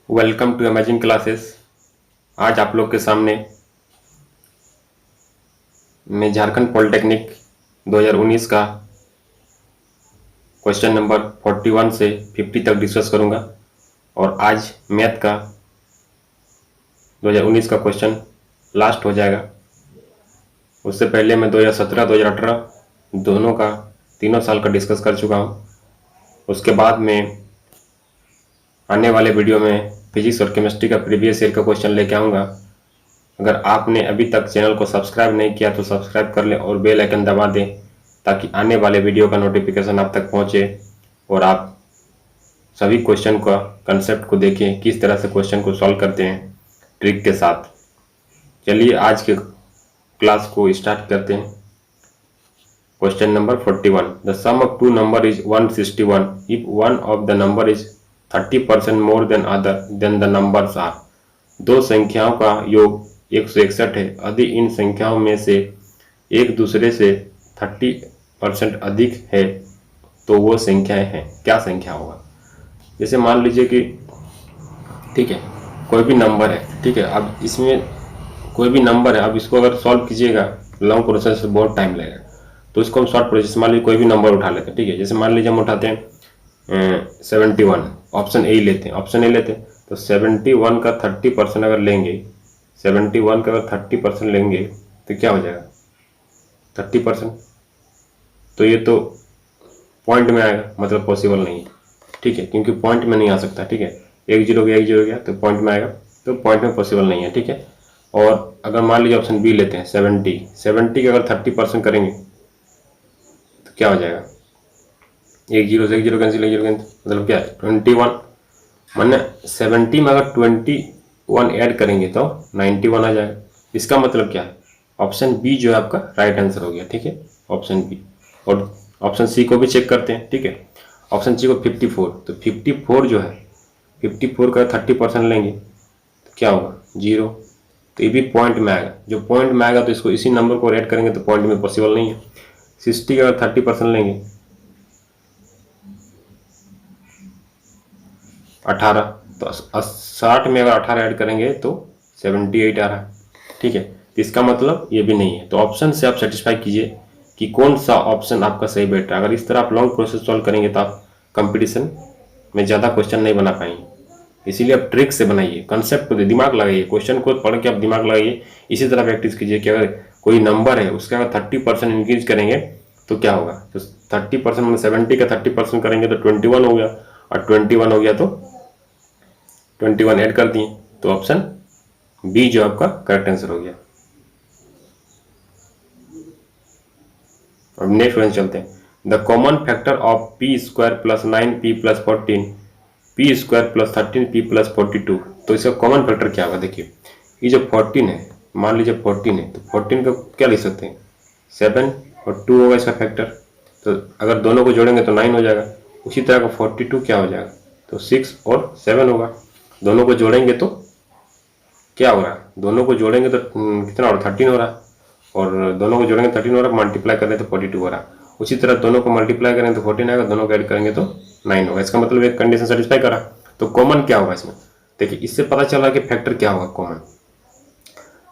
Welcome to amazing classes. आज आप लोग के सामने मैं झारखंड पॉलिटेक्निक 2019 का क्वेश्चन नंबर 41 से 50 तक डिस्कस करूंगा और आज मैथ का 2019 का क्वेश्चन लास्ट हो जाएगा। उससे पहले मैं 2017 2018 दोनों का तीनों साल का डिस्कस कर चुका हूं। उसके बाद मैं आने वाले वीडियो में फिजिक्स और केमिस्ट्री का प्रीवियस ईयर का क्वेश्चन लेके आऊँगा। अगर आपने अभी तक चैनल को सब्सक्राइब नहीं किया तो सब्सक्राइब कर लें और बेल आइकन दबा दें ताकि आने वाले वीडियो का नोटिफिकेशन आप तक पहुंचे और आप सभी क्वेश्चन का कंसेप्ट को देखें, किस तरह से क्वेश्चन को सॉल्व करते हैं ट्रिक के साथ। चलिए आज के क्लास को स्टार्ट करते हैं। Question number 41, the sum of two number is 161 if one of the number is 30% more than other than the numbers are. दो संख्याओं का योग 161 है, यदि इन संख्याओं में से एक दूसरे से 30% अधिक है तो वो संख्याएं हैं। क्या संख्या होगा? जैसे मान लीजिए कि ठीक है, कोई भी नंबर है, ठीक है, अब इसमें कोई भी नंबर है, अब इसको अगर सॉल्व कीजिएगा लॉन्ग प्रोसेस से बहुत टाइम लगेगा, तो इसको हम शॉर्ट प्रोसेस मान लीजिए कोई भी नंबर उठा लेते हैं। ठीक है, जैसे मान लीजिए हम उठाते हैं 71, ऑप्शन ए लेते हैं, तो 71 का 30% अगर लेंगे, 71 का अगर 30% लेंगे तो क्या हो जाएगा 30%? तो ये तो पॉइंट में आएगा, मतलब पॉसिबल नहीं है। ठीक है, क्योंकि पॉइंट में नहीं आ सकता। ठीक है, एक जीरो गया तो पॉइंट में आएगा, तो पॉइंट में पॉसिबल नहीं है। ठीक है, और अगर मान लीजिए ऑप्शन बी लेते हैं 70 का अगर 30% करेंगे तो क्या हो जाएगा, एक जीरो से एक जीरो कैंसिल, मतलब क्या है 21। माने 70 में अगर 21 ऐड करेंगे तो 91 आ जाएगा। इसका मतलब क्या है, ऑप्शन बी जो है आपका राइट आंसर हो गया। ठीक है, ऑप्शन बी। और ऑप्शन सी को भी चेक करते हैं। ठीक है, ऑप्शन सी को 54, तो 54 जो है 54 का 30% लेंगे तो क्या होगा 0, तो ये भी पॉइंट में आएगा। जो पॉइंट में आएगा तो इसको इसी नंबर को ऐड करेंगे तो पॉइंट में पॉसिबल नहीं है। 60 का अगर 30% लेंगे 18, तो 60 में अगर 18 ऐड करेंगे तो 78 आ रहा है। ठीक है, तो इसका मतलब ये भी नहीं है। तो ऑप्शन से आप सेटिस्फाई कीजिए कि कौन सा ऑप्शन आपका सही बैठ रहा है। अगर इस तरह आप लॉन्ग प्रोसेस सॉल्व करेंगे तो आप कंपटीशन में ज़्यादा क्वेश्चन नहीं बना पाएंगे। इसीलिए आप ट्रिक से बनाइए, कंसेप्ट को दिमाग लगाइए, क्वेश्चन को पढ़ के आप दिमाग लगाइए। इसी तरह प्रैक्टिस कीजिए कि अगर कोई नंबर है उसका अगर 30% इंक्रीज करेंगे तो क्या होगा, तो 30% मतलब 70 का 30% करेंगे तो 21 हो गया, और 21 हो गया तो 21 ऐड कर दिए, तो ऑप्शन बी जो आपका करेक्ट आंसर हो गया। अब नेक्स्ट क्वेश्चन चलते हैं। The common factor of P square plus 9p plus 14 P square plus 13p plus 42, तो इसका कॉमन फैक्टर क्या होगा? देखिए, ये जो 14 है, मान लीजिए 14 है, तो 14 का क्या लिख सकते हैं 7 और 2 होगा इसका फैक्टर, तो अगर दोनों को जोड़ेंगे तो 9 हो जाएगा। उसी तरह का 42 क्या हो जाएगा, तो 6 और 7 होगा। दोनों को जोड़ेंगे तो क्या हो रहा है, दोनों को जोड़ेंगे तो कितना हो रहा है 13 हो रहा है, और दोनों को जोड़ेंगे 13 हो रहा है, मल्टीप्लाई करें तो 42 हो रहा है। उसी तरह दोनों को मल्टीप्लाई करें तो 14 आएगा, दोनों को ऐड करेंगे तो 9 होगा। इसका मतलब एक कंडीशन सेटिस्फाई करा। तो कॉमन क्या होगा इसमें, देखिए इससे पता चला कि फैक्टर क्या होगा कॉमन।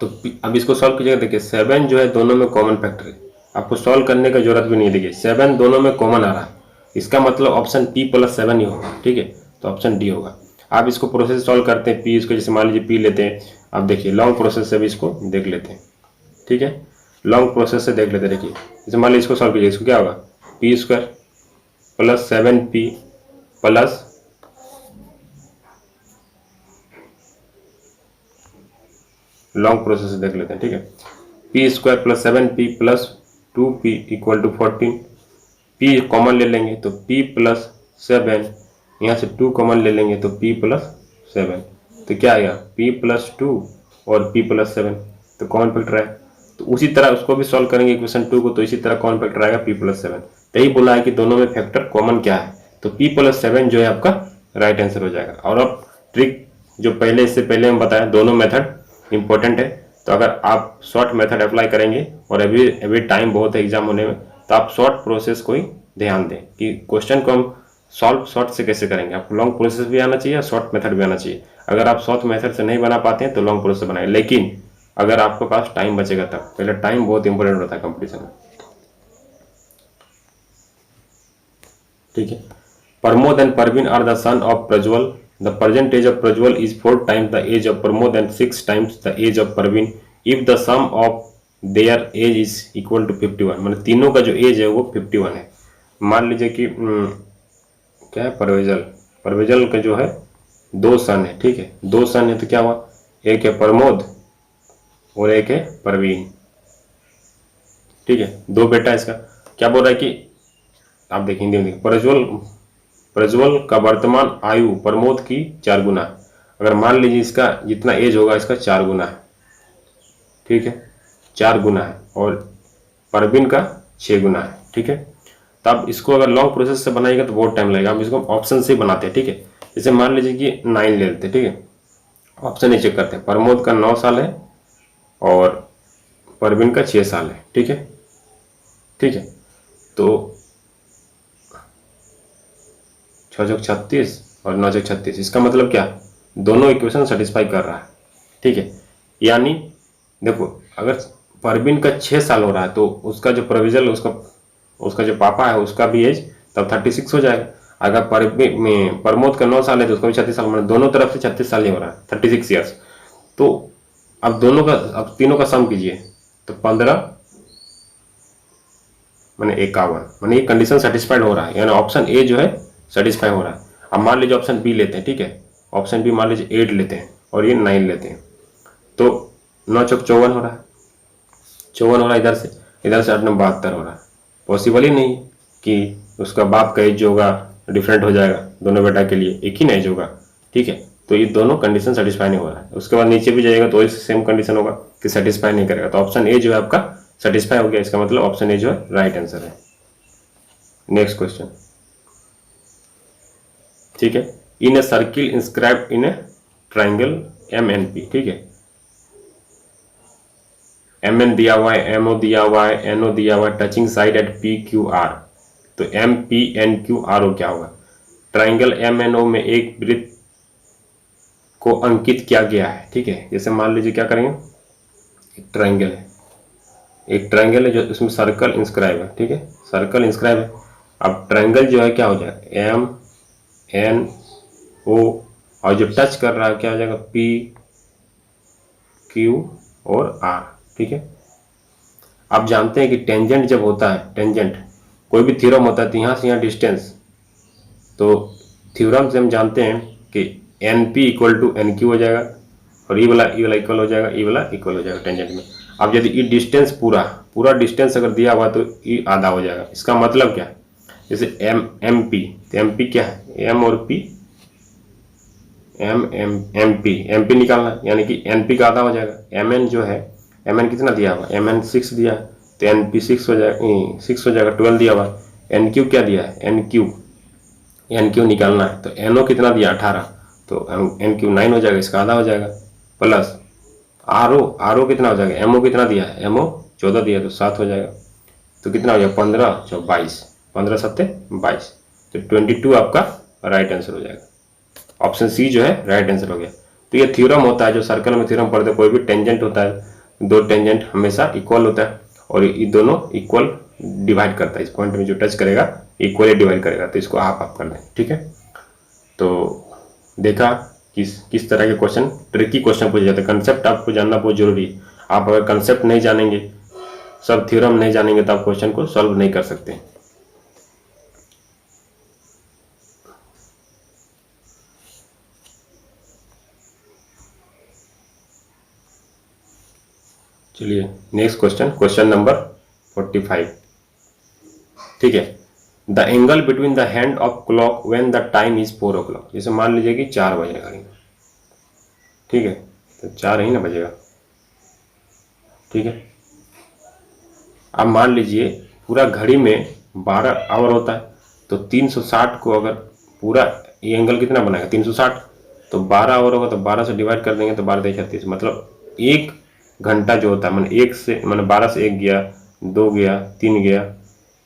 तो अब इसको सॉल्व कीजिएगा। देखिए 7 जो है दोनों में कॉमन फैक्टर है, आपको सॉल्व करने की जरूरत भी नहीं है। देखिए 7 दोनों में कॉमन आ रहा है, इसका मतलब ऑप्शन पी प्लस 7 ही होगा। ठीक है, तो ऑप्शन डी होगा। आप इसको प्रोसेस सॉल्व करते हैं, पी इसको जैसे मान लीजिए पी लेते हैं। अब देखिए लॉन्ग प्रोसेस से भी इसको देख लेते हैं। ठीक है, लॉन्ग प्रोसेस से देख लेते हैं। देखिए जैसे मान लीजिए इसको सॉल्व कीजिए, इसको क्या होगा P square plus 7p plus long process से देख लेते हैं। ठीक है, P square plus 7p plus 2p equal to 14, p common ले लेंगे तो p प्लस 7, यहाँ से 2 कॉमन ले लेंगे तो p प्लस 7, तो क्या आएगा p प्लस 2 और p प्लस 7, तो कॉमन फैक्टर है। तो उसी तरह उसको भी सॉल्व करेंगे इक्वेशन 2 को, तो इसी तरह कॉमन फैक्टर आएगा p प्लस 7। यही बोला है कि दोनों में फैक्टर कॉमन क्या है, तो p प्लस 7 जो है आपका राइट आंसर हो जाएगा। और अब ट्रिक जो पहले इससे पहले हम बताया, दोनों मेथड इंपॉर्टेंट है। तो अगर आप शॉर्ट मेथड अप्लाई करेंगे और अभी टाइम बहुत है एग्जाम होने में, तो आप शॉर्ट प्रोसेस को ही ध्यान दें कि क्वेश्चन को हम सॉल्व शॉर्ट से कैसे करेंगे, आपको लॉन्ग प्रोसेस भी आना चाहिए, शॉर्ट मेथड भी आना चाहिए। अगर आप शॉर्ट मेथड से नहीं बना पाते हैं तो लॉन्ग प्रोसेस बनाए, लेकिन अगर आपके पास टाइम बचेगा तब। पहले टाइम बहुत इंपॉर्टेंट होता है कंपटीशन में, ठीक है। Pramod and Parveen are the son of Prajwal. The present age of Prajwal is 4 times the age of Pramod and 6 times the age of Parveen. If the sum of their age is equal to 51, मतलब तीनों का जो एज है वो 51 है। मान लीजिए कि क्या है, परवेजल का जो है 2 सन है, ठीक है। 2 सन है तो क्या हुआ, एक है प्रमोद और एक है परवीन, ठीक है। 2 बेटा इसका। क्या बोल रहा है कि आप देखेंगे प्रज्वल का वर्तमान आयु प्रमोद की 4 गुना। अगर मान लीजिए इसका जितना एज होगा इसका 4 गुना है, ठीक है, 4 गुना है, और परवीन का 6 गुना है, ठीक है। तब इसको अगर लॉन्ग प्रोसेस से बनाएगा तो बहुत टाइम लगेगा। हम इसको ऑप्शन से बनाते हैं, ठीक है। जैसे मान लीजिए कि 9 ले लेते हैं, ठीक है। ऑप्शन ही चेक करते हैं। प्रमोद का 9 साल है और परवीन का 6 साल है, ठीक है, ठीक है। तो 6 36 और 9 36, इसका मतलब क्या, दोनों इक्वेशन सेटिस्फाई कर रहा है, ठीक है। यानी देखो, अगर परवीन का 6 साल हो रहा है तो उसका जो प्रोविजल, उसका जो पापा है उसका भी एज तब 36 हो जाएगा। अगर प्रमोद का 9 साल है तो उसका भी 36 साल, मतलब दोनों तरफ से 36 साल ही हो रहा है, 36 ईयर्स। तो अब तीनों का सम कीजिए तो 15 मैंने 51, मैंने ये कंडीशन सेटिस्फाइड हो रहा है, यानी ऑप्शन ए जो है सेटिस्फाई हो रहा है। अब मान लीजिए ऑप्शन बी लेते हैं, ठीक है। ऑप्शन बी मान लीजिए 8 लेते हैं और ये 9 लेते हैं, तो 9 चौक 54 हो रहा है, 54 हो रहा है। इधर से 8 9 72 हो रहा है। पॉसिबल ही नहीं कि उसका बाप का एज जो होगा डिफरेंट हो जाएगा, दोनों बेटा के लिए एक ही ना एज होगा, ठीक है। तो ये दोनों कंडीशन सेटिस्फाई नहीं हो रहा है। उसके बाद नीचे भी जाएगा तो सेम कंडीशन होगा कि सेटिस्फाई नहीं करेगा। तो ऑप्शन ए जो है आपका सेटिस्फाई हो गया, इसका मतलब ऑप्शन ए जो है राइट आंसर है। नेक्स्ट क्वेश्चन, ठीक है। In a circle inscribed in a triangle MNP, ठीक है। MN दिया हुआ है, MO दिया हुआ है, NO दिया हुआ है, टचिंग साइड एट PQR। तो MPNQRO क्या होगा। ट्राइंगल MNO में एक वृत्त को अंकित किया गया है, ठीक है। जैसे मान लीजिए क्या करेंगे, एक ट्राइंगल है जो इसमें सर्कल इंस्क्राइब है, ठीक है, सर्कल इंस्क्राइब है। अब ट्राइंगल जो है क्या हो जाएगा, MNO, और जो टच कर रहा है क्या हो जाएगा, PQ और R, ठीक है। आप जानते हैं कि टेंजेंट जब होता है, टेंजेंट कोई भी थ्योरम होता है तो यहाँ से यहाँ डिस्टेंस, तो थ्योरम से हम जानते हैं कि NP इक्वल टू NQ हो जाएगा, और ये वाला इक्वल हो जाएगा, ये वाला इक्वल हो जाएगा टेंजेंट में। अब यदि ये डिस्टेंस पूरा डिस्टेंस अगर दिया हुआ तो ये आधा हो जाएगा। इसका मतलब क्या है, जैसे MP, तो MP क्या है, M और P, MP निकालना, यानी कि NP का आधा हो जाएगा। MN जो है, MN कितना दिया हुआ, MN 6 दिया है तो NP 6 हो जाएगा, 12 दिया हुआ। NQ क्या दिया है, NQ निकालना है तो NO कितना दिया, 18, तो NQ 9 हो जाएगा, इसका आधा हो जाएगा। प्लस RO कितना हो जाएगा, MO कितना दिया है, MO 14 दिया तो 7 हो जाएगा, तो कितना हो जाएगा, 15 चौ 22, 15 7 22, तो 22 आपका राइट आंसर हो जाएगा। ऑप्शन सी जो है राइट आंसर हो गया। तो ये थ्योरम होता है, जो सर्कल में थ्योरम पढ़ते, कोई भी टेंजेंट होता है, 2 टेंजेंट हमेशा इक्वल होता है, और ये दोनों इक्वल डिवाइड करता है। इस पॉइंट में जो टच करेगा इक्वली डिवाइड करेगा, तो इसको आप कर लें, ठीक है। तो देखा किस तरह के क्वेश्चन, ट्रिकी क्वेश्चन पूछे जाते हैं। कंसेप्ट आपको जानना बहुत जरूरी है। आप अगर कंसेप्ट नहीं जानेंगे, सब थ्योरम नहीं जानेंगे, तो आप क्वेश्चन को सॉल्व नहीं कर सकते। चलिए नेक्स्ट क्वेश्चन, क्वेश्चन नंबर 45, ठीक है। The angle between the hand of clock when the time is 4 o'clock। जैसे मान लीजिए कि 4 बज रहा है, ठीक है, तो 4 ही ना बजेगा, ठीक है। अब मान लीजिए पूरा घड़ी में 12 आवर होता है, तो 360 को अगर पूरा ये एंगल कितना बनाएगा, 360, तो 12 आवर होगा तो 12 से डिवाइड कर देंगे तो 12 36, मतलब 1 घंटा जो होता है, मैंने 12 से 1 गया, 2 गया, 3 गया,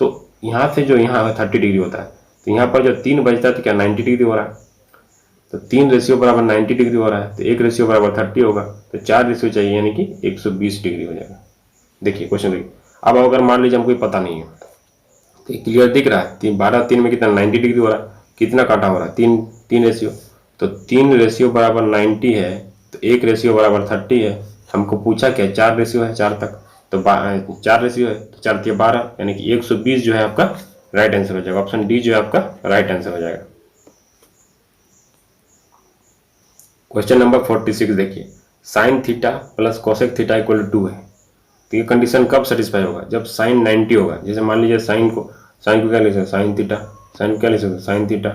तो यहाँ से जो यहाँ 30 डिग्री होता है, तो यहाँ पर जो 3 बचता है तो क्या 90 डिग्री हो रहा है, तो 3 रेशियो बराबर 90 डिग्री हो रहा है, तो 1 रेशियो बराबर 30 होगा, तो 4 रेशियो चाहिए यानी कि 120 डिग्री हो जाएगा। देखिए क्वेश्चन देखिए, अब अगर मान लीजिए हमको पता नहीं है तो क्लियर दिख रहा है 12 3 में कितना 90 डिग्री हो रहा है, कितना काटा हो रहा है 3 रेशियो, तो 3 रेशियो बराबर 90 है, तो 1 रेशियो बराबर 30 है। हमको पूछा क्या 4 रेशियो है 4 तक, तो 4 रेशियो है तो 4 के 12 यानी कि 120 जो है आपका राइट आंसर हो जाएगा। ऑप्शन डी जो है आपका राइट आंसर हो जाएगा। क्वेश्चन नंबर 46 देखिए, sine theta plus cosec theta equal to 2 है, तो ये कंडीशन कब सेटिस्फाई होगा, जब साइन 90 होगा। जैसे मान लीजिए साइन को क्या लिख सकते हैं साइन थीटा, साइन को क्या लिख सकते हैं साइन थीटा,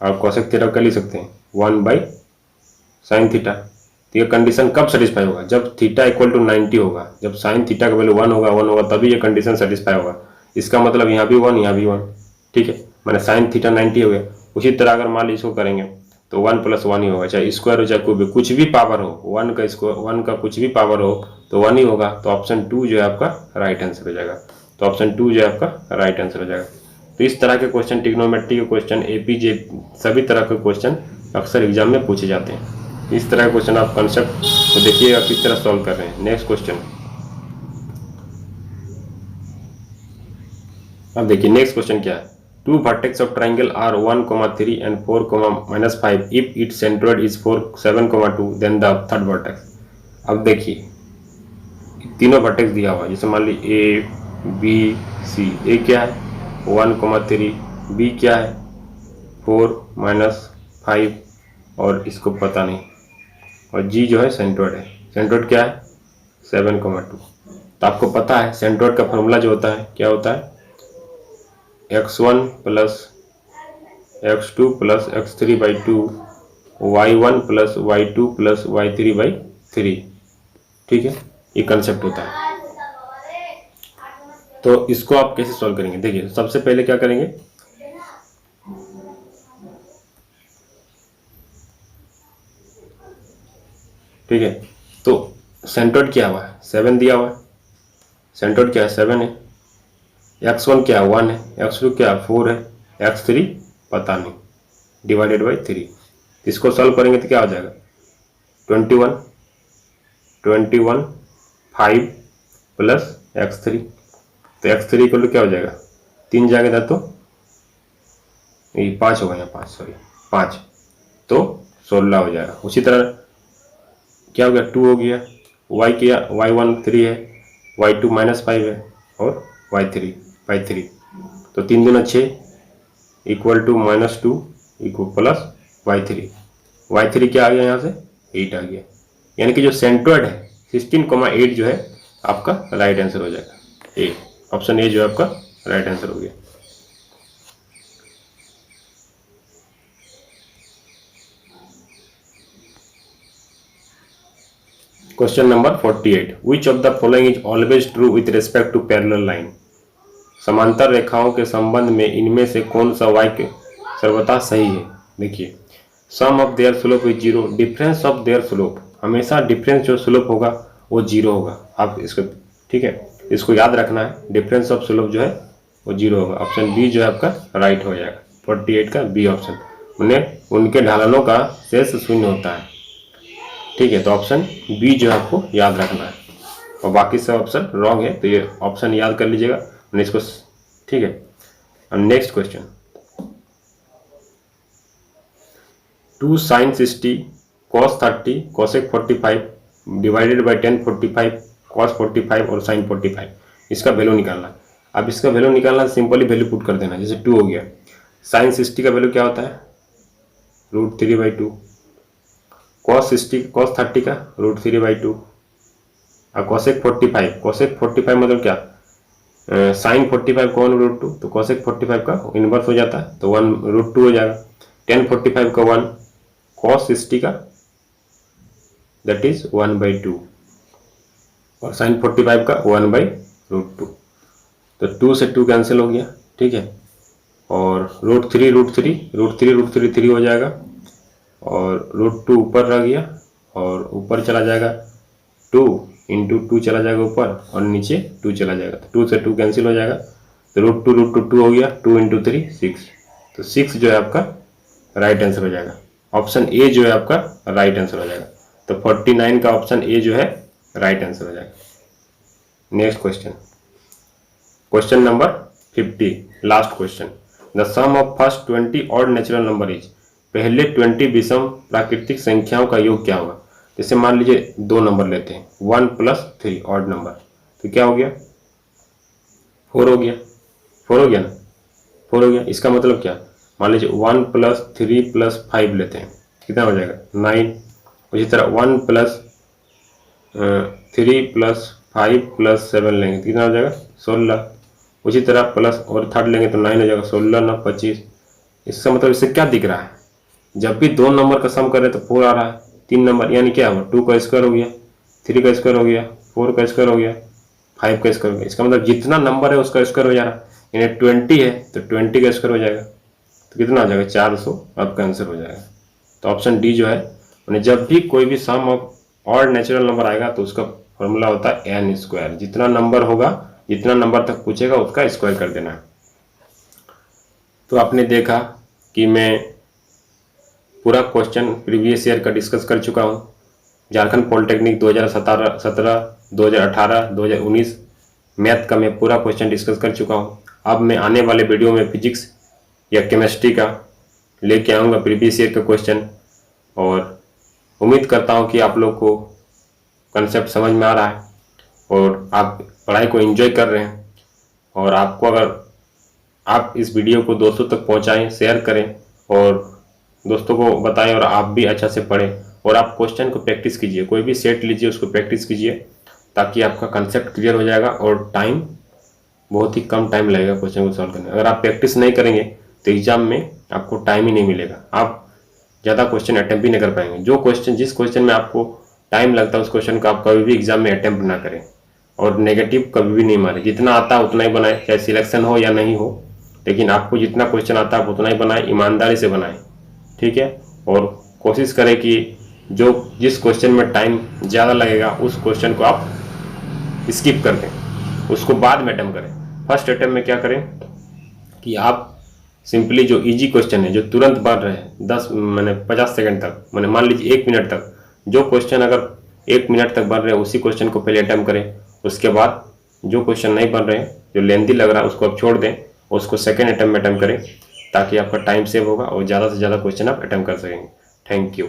और कोसेक थीटा को क्या लिख सकते हैं 1/sin थीटा। तो ये कंडीशन कब सेटिस्फाई होगा, जब थीटा इक्वल टू 90 होगा, जब साइन थीटा का वैल्यू 1 होगा तभी ये कंडीशन सेटिस्फाई होगा। इसका मतलब यहाँ भी 1 यहाँ भी 1, ठीक है, मैंने साइन थीटा 90 हो गया। उसी तरह अगर मान लीजिए इसको करेंगे तो 1 + 1 ही होगा, चाहे स्क्वायर हो चाहे कुछ भी पावर हो, 1 का स्क्वायर 1 का कुछ भी पावर हो तो 1 ही होगा। तो ऑप्शन 2 जो है आपका राइट आंसर हो जाएगा। तो ऑप्शन 2 जो है आपका राइट आंसर हो जाएगा। तो इस तरह के क्वेश्चन, ट्रिग्नोमेट्री के क्वेश्चन, एपीजे सभी तरह के क्वेश्चन अक्सर एग्जाम में पूछे जाते हैं। इस तरह के क्वेश्चन आप कंसेप्ट तो देखिएगा किस तरह सॉल्व कर रहे हैं। नेक्स्ट क्वेश्चन, अब देखिए नेक्स्ट क्वेश्चन क्या है, 2 vertex of triangle are 1, 3 and 4, -5 if its centroid is 4, 7, 2 then the third vertex। अब देखिए तीनों वर्टेक्स दिया हुआ है, जैसे मान ली ए बी सी, ए क्या है 1, 3, बी क्या है 4, -5 और इसको पता नहीं, और जी जो है सेंट्रोइड है, सेंट्रोइड क्या है 7, 2। तो आपको पता है सेंट्रोइड का फॉर्मूला जो होता है क्या होता है, x1 + x2 + x3/2 y1 + y2 + y3/3, ठीक है, ये कंसेप्ट होता है। तो इसको आप कैसे सॉल्व करेंगे, देखिए सबसे पहले क्या करेंगे, ठीक है, तो सेंट्रोइड क्या हुआ है 7 दिया हुआ है, सेंट्रोइड क्या है 7 है, x1 क्या है 1 है, x2 क्या है 4 है, x3 पता नहीं, /3। इसको सॉल्व करेंगे तो क्या हो जाएगा 21 5 + x3, तो x3 इक्वल टू क्या हो जाएगा 3 जाएगा तो ये 5 होगा, यहाँ 5 सॉरी 5, तो 16 हो जाएगा। उसी तरह क्या हो गया 2 हो गया, y1 3 है, y2 -5 है और y3/3, तो 3 दूना 6 = -2 + y3 क्या आ गया यहाँ से 8 आ गया, यानी कि जो सेंट्रोइड है 16,8 जो है आपका राइट आंसर हो जाएगा। ए, ऑप्शन ए जो है आपका राइट आंसर हो गया। Question number 48, which of the following is always true with respect to parallel line. समांतर रेखाओं के संबंध में इनमें से कौन सा वाक्य सर्वथा सही है। देखिए, sum of their slope is 0, difference of their slope, हमेशा डिफरेंस जो स्लोप होगा वो 0 होगा। आप इसको, ठीक है, इसको याद रखना है, डिफरेंस ऑफ स्लोप जो है वो 0 होगा। ऑप्शन बी जो है आपका राइट हो जाएगा, 48 का बी ऑप्शन, उनके ढलानों का शेष 0 होता है, ठीक है। तो ऑप्शन बी जो है आपको याद रखना है, और बाकी सब ऑप्शन रॉन्ग है, तो ये ऑप्शन याद कर लीजिएगा इसको, ठीक है। Next question, 2 sin 60 cos 30 cosec 45 / 10 45 cos 45 और sin 45, इसका वैल्यू निकालना। अब इसका वैल्यू निकालना सिंपली वैल्यू पुट कर देना, जैसे 2 हो गया, sin 60 का वैल्यू क्या होता है √3/2, cos 30 का √3/2, और cosec 45 मतलब क्या sin 45 को 1/2, तो cosec 45 का इनवर्स हो जाता है, तो 1/2 हो जाएगा। tan 45 का 1, cos 60 का दैट इज 1/2, और sin 45 का 1/√2, तो 2 से 2 कैंसिल हो गया, ठीक है, और √3 3 हो जाएगा, और √2 ऊपर रह गया और ऊपर चला जाएगा 2 × 2 चला जाएगा ऊपर, और नीचे 2 चला जाएगा, तो 2 से 2 कैंसिल हो जाएगा, तो √2 हो गया, 2 × 3 6, तो 6 जो है आपका राइट आंसर हो जाएगा। ऑप्शन ए जो है आपका राइट आंसर हो जाएगा। तो 49 का ऑप्शन ए जो है राइट आंसर हो जाएगा। Next question, question number 50, last question. The sum of first 20 odd natural number is. पहले 20 विषम प्राकृतिक संख्याओं का योग क्या होगा। जैसे मान लीजिए 2 नंबर लेते हैं, 1 + 3 ऑड नंबर, तो क्या हो गया, 4 हो गया। 4 हो गया ना, 4 हो गया। इसका मतलब क्या, मान लीजिए 1 + 3 + 5 लेते हैं, कितना हो जाएगा 9। उसी तरह 1 + 3 + 5 + 7 लेंगे तो कितना हो जाएगा 16। उसी तरह प्लस और थर्ड लेंगे तो 9 हो जाएगा, 16 9 25। इसका मतलब इससे क्या दिख रहा है, जब भी 2 नंबर का सम कर रहे हैं तो 4 आ रहा है। 3 नंबर यानी क्या हुआ, 2 का स्क्वायर हो गया, 3 का स्क्वायर हो गया, 4 का स्क्वायर हो गया, 5 का स्क्वायर हो गया। इसका मतलब जितना नंबर है उसका स्क्वायर हो जा रहा है। यानी 20 है तो 20 का स्क्वायर हो जाएगा, तो कितना आ जाएगा 400, आपका आंसर हो जाएगा। तो ऑप्शन डी जो है, मैंने जब भी कोई भी सम ऑफ ऑड नेचुरल नंबर आएगा तो उसका फॉर्मूला होता है n स्क्वायर। जितना नंबर होगा, जितना नंबर तक पूछेगा उसका स्क्वायर कर देना है। तो आपने देखा कि मैं पूरा क्वेश्चन प्रीवियस ईयर का डिस्कस कर चुका हूँ। झारखंड पॉलिटेक्निक 2017, 2018, 2019 मैथ का मैं पूरा क्वेश्चन डिस्कस कर चुका हूँ। अब मैं आने वाले वीडियो में फिजिक्स या केमिस्ट्री का लेके आऊँगा प्रीवियस ईयर का क्वेश्चन, और उम्मीद करता हूँ कि आप लोग को कंसेप्ट समझ में आ रहा है और आप पढ़ाई को एंजॉय कर रहे हैं। और आपको अगर आप इस वीडियो को दोस्तों तक पहुंचाएं, शेयर करें और दोस्तों को बताएं, और आप भी अच्छा से पढ़ें और आप क्वेश्चन को प्रैक्टिस कीजिए। कोई भी सेट लीजिए, उसको प्रैक्टिस कीजिए, ताकि आपका कंसेप्ट क्लियर हो जाएगा और टाइम बहुत ही कम टाइम लगेगा क्वेश्चन को सॉल्व करने में। अगर आप प्रैक्टिस नहीं करेंगे तो एग्जाम में आपको टाइम ही नहीं मिलेगा, आप ज़्यादा क्वेश्चन अटैम्प्ट भी नहीं कर पाएंगे। जिस क्वेश्चन में आपको टाइम लगता है उस क्वेश्चन को आप कभी भी एग्जाम में अटैम्प्ट ना करें, और नेगेटिव कभी भी नहीं मारे। जितना आता है उतना ही बनाए, चाहे सिलेक्शन हो या नहीं हो, लेकिन आपको जितना क्वेश्चन आता है आप उतना ही बनाए, ईमानदारी से बनाए, ठीक है। और कोशिश करें कि जिस क्वेश्चन में टाइम ज़्यादा लगेगा उस क्वेश्चन को आप स्किप कर दें, उसको बाद में अटैम्प्ट करें। फर्स्ट अटैम्प्ट में क्या करें कि आप सिंपली जो इजी क्वेश्चन है, जो तुरंत बन रहे हैं 50 सेकंड तक, मान लीजिए 1 मिनट तक, जो क्वेश्चन अगर 1 मिनट तक बन रहे हैं उसी क्वेश्चन को पहले अटैम्प्ट करें। उसके बाद जो क्वेश्चन नहीं बन रहे हैं, जो लेंथी लग रहा है, उसको आप छोड़ दें, उसको सेकेंड अटैम्प्ट में अटैम्प्ट करें, ताकि आपका टाइम सेव होगा और ज़्यादा से ज़्यादा क्वेश्चन आप अटैम्प्ट कर सकेंगे। Thank you.